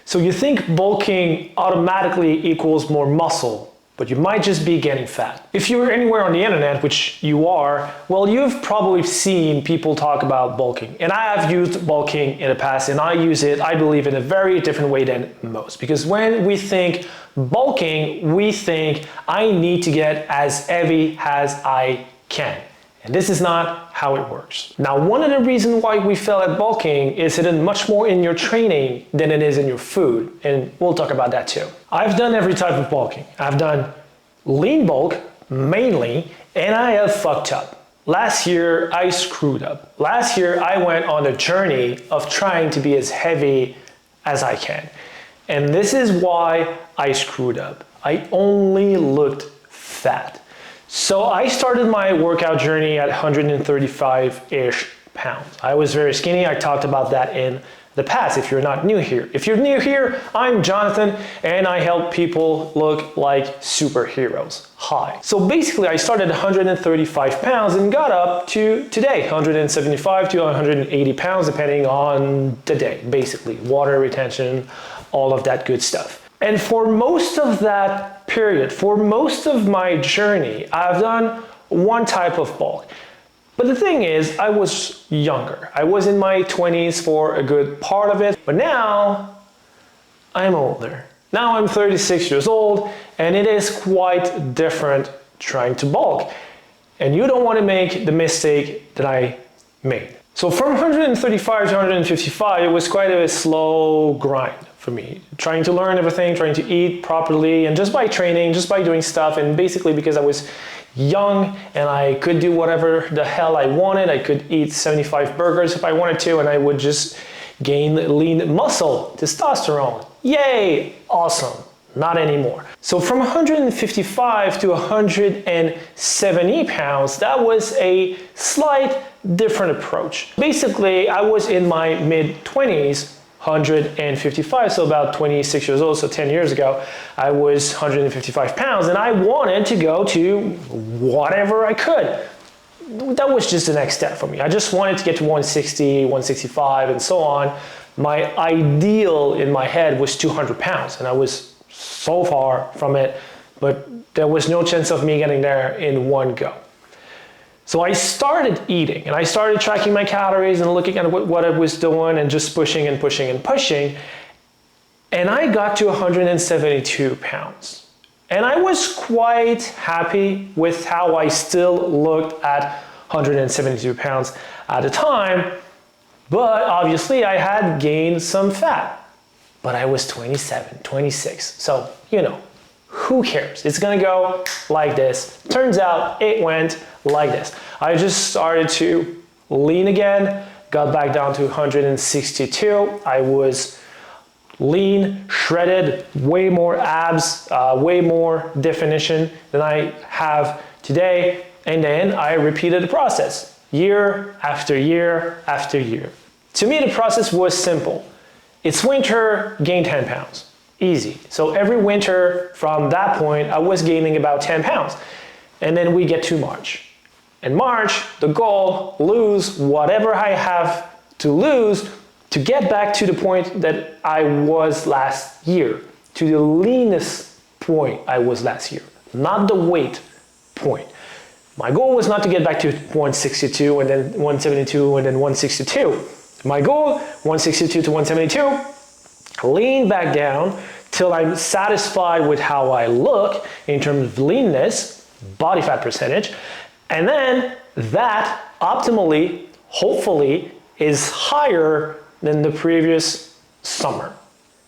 So you think bulking automatically equals more muscle, but you might just be getting fat. If you're anywhere on the internet, which you are, well, you've probably seen people talk about bulking. And I have used bulking in the past, and I use it, I believe, in a very different way than most. Because when we think bulking, we think I need to get as heavy as I can. And this is not how it works. Now, one of the reasons why we fail at bulking is it is much more in your training than it is in your food. And we'll talk about that too. I've done every type of bulking. I've done lean bulk mainly, and I have fucked up. Last year, I screwed up. Last year, I went on a journey of trying to be as heavy as I can. And this is why I screwed up. I only looked fat. So I started my workout journey at 135-ish pounds. I was very skinny. I talked about that in the past if you're not new here. If you're new here, I'm Jonathan and I help people look like superheroes. Hi. So basically I started at 135 pounds and got up to today, 175 to 180 pounds depending on the day, basically. Water retention, all of that good stuff. And for most of that period, for most of my journey, I've done one type of bulk. But the thing is, I was younger. I was in my 20s for a good part of it, but now I'm older. Now I'm 36 years old, and it is quite different trying to bulk. And you don't want to make the mistake that I made. So from 135 to 155, it was quite a slow grind for me, trying to learn everything, trying to eat properly, and just by training, just by doing stuff, and basically because I was young and I could do whatever the hell I wanted. I could eat 75 burgers if I wanted to, and I would just gain lean muscle, testosterone. Yay, awesome. Not anymore. So from 155 to 170 pounds, that was a slight different approach. Basically, I was in my mid-20s, 155, so about 26 years old, so 10 years ago, I was 155 pounds, and I wanted to go to whatever I could. That was just the next step for me. I just wanted to get to 160, 165, and so on. My ideal in my head was 200 pounds, and I was so far from it, but there was no chance of me getting there in one go. So I started eating and I started tracking my calories and looking at what I was doing and just pushing and pushing and pushing. And I got to 172 pounds. And I was quite happy with how I still looked at 172 pounds at the time. But obviously I had gained some fat. But I was 27, 26. So, you know, who cares? It's gonna go like this. Turns out it went like this. I just started to lean again, got back down to 162. I was lean, shredded, way more abs, way more definition than I have today. And then I repeated the process year after year after year. To me, the process was simple. It's winter, gain 10 pounds. Easy. So every winter from that point, I was gaining about 10 pounds. And then we get to March. In March, the goal, lose whatever I have to lose to get back to the point that I was last year, to the leanest point I was last year, not the weight point. My goal was not to get back to 162 and then 172 and then 162. My goal, 162 to 172, lean back down till I'm satisfied with how I look in terms of leanness, body fat percentage, and then that optimally, hopefully, is higher than the previous summer.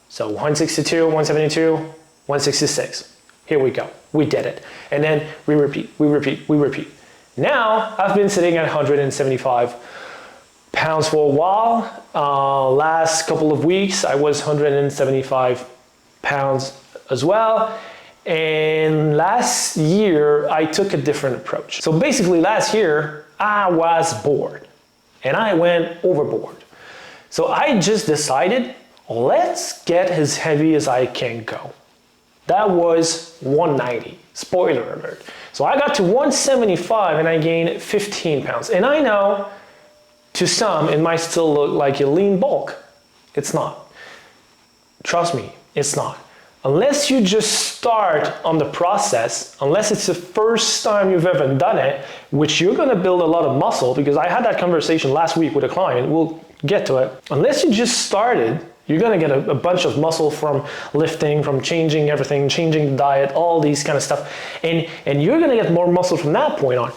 So 162, 172, 166. Here we go. We did it. And then we repeat, we repeat, we repeat. Now, I've been sitting at 175 pounds for a while. Last couple of weeks, I was 175 pounds as well. And last year, I took a different approach. So basically last year, I was bored and I went overboard. So I just decided, let's get as heavy as I can go. That was 190, spoiler alert. So I got to 175 and I gained 15 pounds. And I know to some, it might still look like a lean bulk. It's not. Trust me, it's not. Unless you just start on the process, unless it's the first time you've ever done it, which you're gonna build a lot of muscle, because I had that conversation last week with a client, we'll get to it. Unless you just started, you're gonna get a bunch of muscle from lifting, from changing everything, changing the diet, all these kind of stuff, and you're gonna get more muscle from that point on.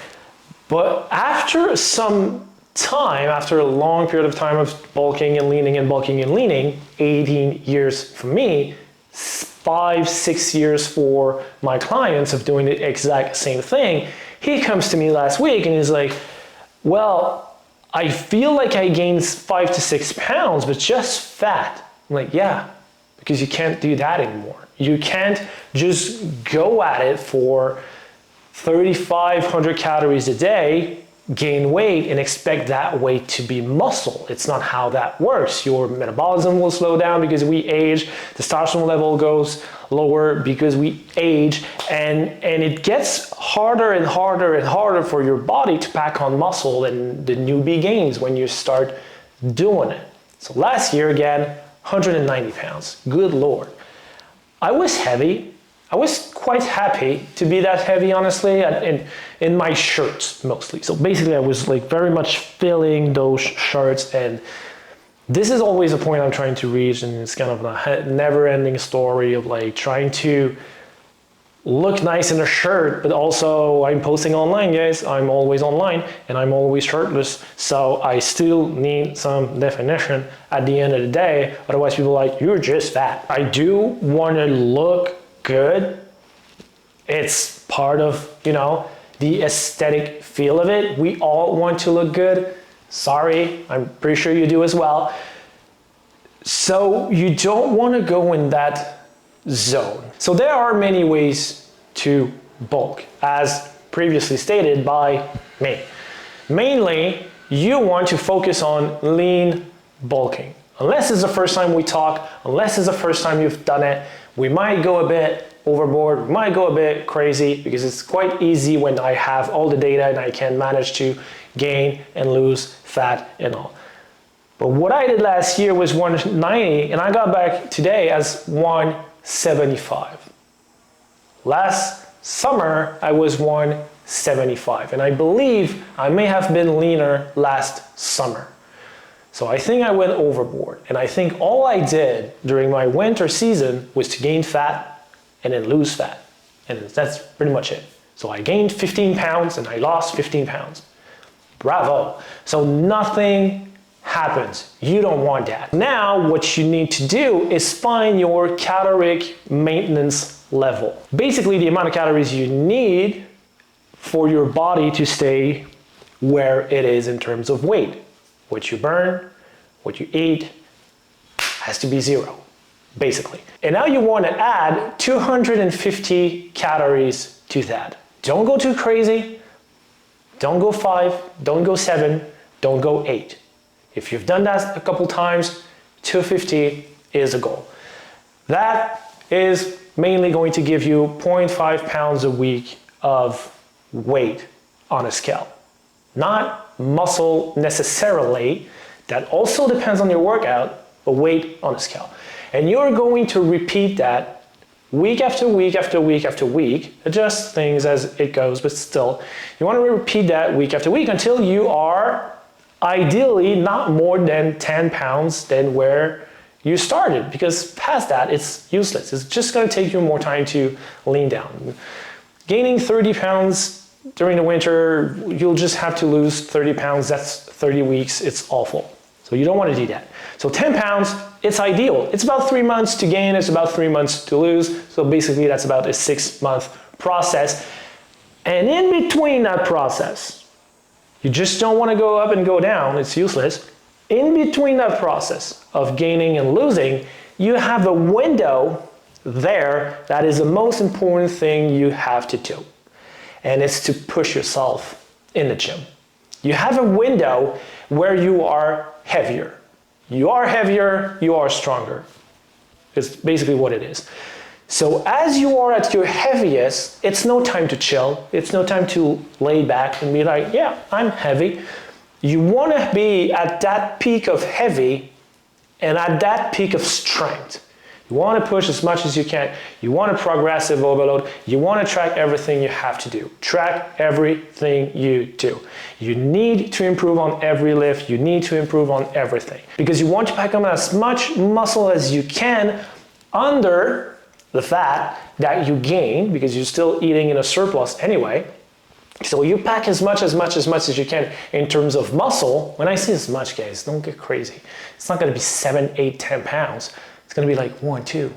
But after some time, after a long period of time of bulking and leaning and bulking and leaning, 18 years for me, 5-6 years for my clients of doing the exact same thing, he comes to me last week and he's like, well, I feel like I gained 5 to 6 pounds, but just fat. I'm like, yeah, because you can't do that anymore. You can't just go at it for 3,500 calories a day, gain weight, and expect that weight to be muscle. It's not how that works. Your metabolism will slow down because we age, testosterone level goes lower because we age, and it gets harder and harder and harder for your body to pack on muscle, and the newbie gains when you start doing it. So last year, again, 190 pounds. Good Lord. I was heavy. I was quite happy to be that heavy, honestly, in my shirts mostly. So basically I was like very much filling those shirts, and this is always a point I'm trying to reach, and it's kind of a never-ending story of like trying to look nice in a shirt, but also I'm posting online, guys. I'm always online and I'm always shirtless, so I still need some definition at the end of the day. Otherwise people are like, you're just fat. I do want to look good. It's part of, you know, the aesthetic feel of it. We all want to look good. Sorry, I'm pretty sure you do as well. So you don't want to go in that zone. So there are many ways to bulk, as previously stated by me. Mainly, you want to focus on lean bulking. Unless it's the first time we talk, unless it's the first time you've done it, we might go a bit overboard, we might go a bit crazy, because it's quite easy when I have all the data and I can manage to gain and lose fat and all. But what I did last year was 190, and I got back today as 175. Last summer, I was 175, and I believe I may have been leaner last summer. So I think I went overboard, and I think all I did during my winter season was to gain fat and then lose fat, and that's pretty much it. So I gained 15 pounds and I lost 15 pounds. Bravo. So nothing happens. You don't want that. Now what you need to do is find your caloric maintenance level. Basically the amount of calories you need for your body to stay where it is in terms of weight. What you burn, what you eat, has to be zero, basically. And now you want to add 250 calories to that. Don't go too crazy. Don't go 5, don't go 7, don't go 8. If you've done that a couple times, 250 is a goal. That is mainly going to give you 0.5 pounds a week of weight on a scale. Not muscle necessarily, that also depends on your workout, but weight on a scale. And you're going to repeat that week after week after week after week, adjust things as it goes, but still, you want to repeat that week after week until you are ideally not more than 10 pounds than where you started, because past that, it's useless. It's just going to take you more time to lean down. Gaining 30 pounds during the winter, you'll just have to lose 30 pounds. That's 30 weeks. It's awful. So you don't want to do that. So 10 pounds, it's ideal. It's about 3 months to gain. It's about 3 months to lose. So basically that's about a 6-month process. And in between that process, you just don't want to go up and go down. It's useless. In between that process of gaining and losing, you have a window there that is the most important thing you have to do. And it's to push yourself in the gym. You have a window where you are heavier. You are heavier, you are stronger. It's basically what it is. So as you are at your heaviest, it's no time to chill. It's no time to lay back and be like, yeah, I'm heavy. You want to be at that peak of heavy and at that peak of strength. You want to push as much as you can. You want a progressive overload. You want to track everything you have to do. Track everything you do. You need to improve on every lift. You need to improve on everything because you want to pack on as much muscle as you can under the fat that you gain because you're still eating in a surplus anyway. So you pack as much as you can in terms of muscle. When I say as much, guys, don't get crazy. It's not going to be 7, 8, 10 pounds. It's going to be like 1, 2,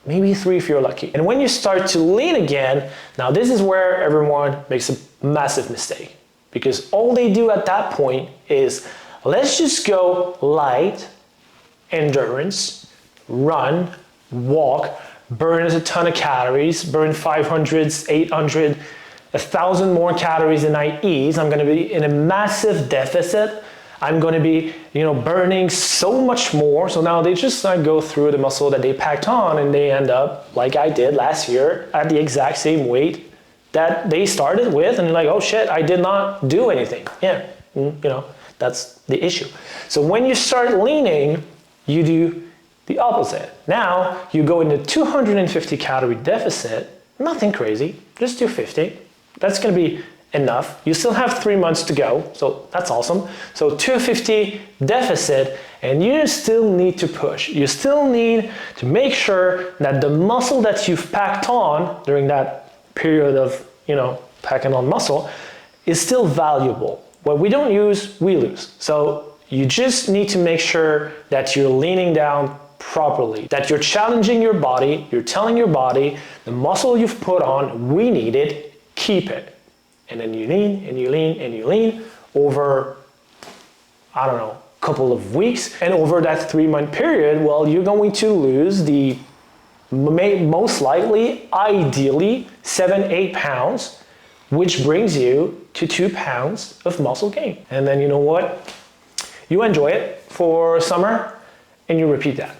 maybe 3 if you're lucky. And when you start to lean again, now this is where everyone makes a massive mistake because all they do at that point is let's just go light, endurance, run, walk, burn a ton of calories, burn 500, 800, 1,000 more calories than I eat. I'm going to be in a massive deficit. I'm going to be, burning so much more. So now they just go through the muscle that they packed on and they end up, like I did last year, at the exact same weight that they started with. And you're like, oh shit, I did not do anything. Yeah, that's the issue. So when you start leaning, you do the opposite. Now you go into 250 calorie deficit, nothing crazy, just 250. That's going to be enough. You still have 3 months to go, so that's awesome. So 250 deficit, and you still need to push. You still need to make sure that the muscle that you've packed on during that period of, packing on muscle is still valuable. What we don't use, we lose. So you just need to make sure that you're leaning down properly, that you're challenging your body, you're telling your body, the muscle you've put on, we need it, keep it. And then you lean and you lean and you lean over, a couple of weeks. And over that 3-month period, well, you're going to lose the most likely, ideally, 7, 8 pounds, which brings you to 2 pounds of muscle gain. And then you know what? You enjoy it for summer and you repeat that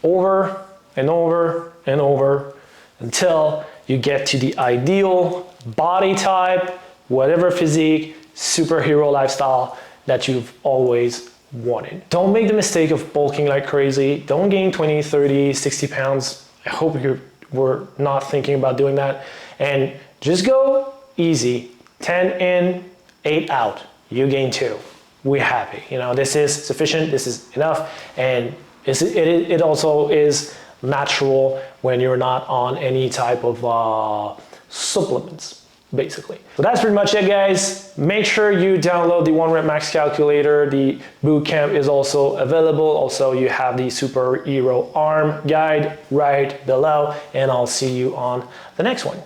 over and over and over until you get to the ideal body type, whatever physique, superhero lifestyle that you've always wanted. Don't make the mistake of bulking like crazy. Don't gain 20, 30, 60 pounds. I hope you were not thinking about doing that. And just go easy. 10 in, 8 out. You gain 2. We're happy. This is sufficient. This is enough. And it also is natural when you're not on any type of supplements, basically. So that's pretty much it, guys. Make sure you download the 1 Rep Max calculator. The bootcamp is also available. Also, you have the superhero arm guide right below, and I'll see you on the next one.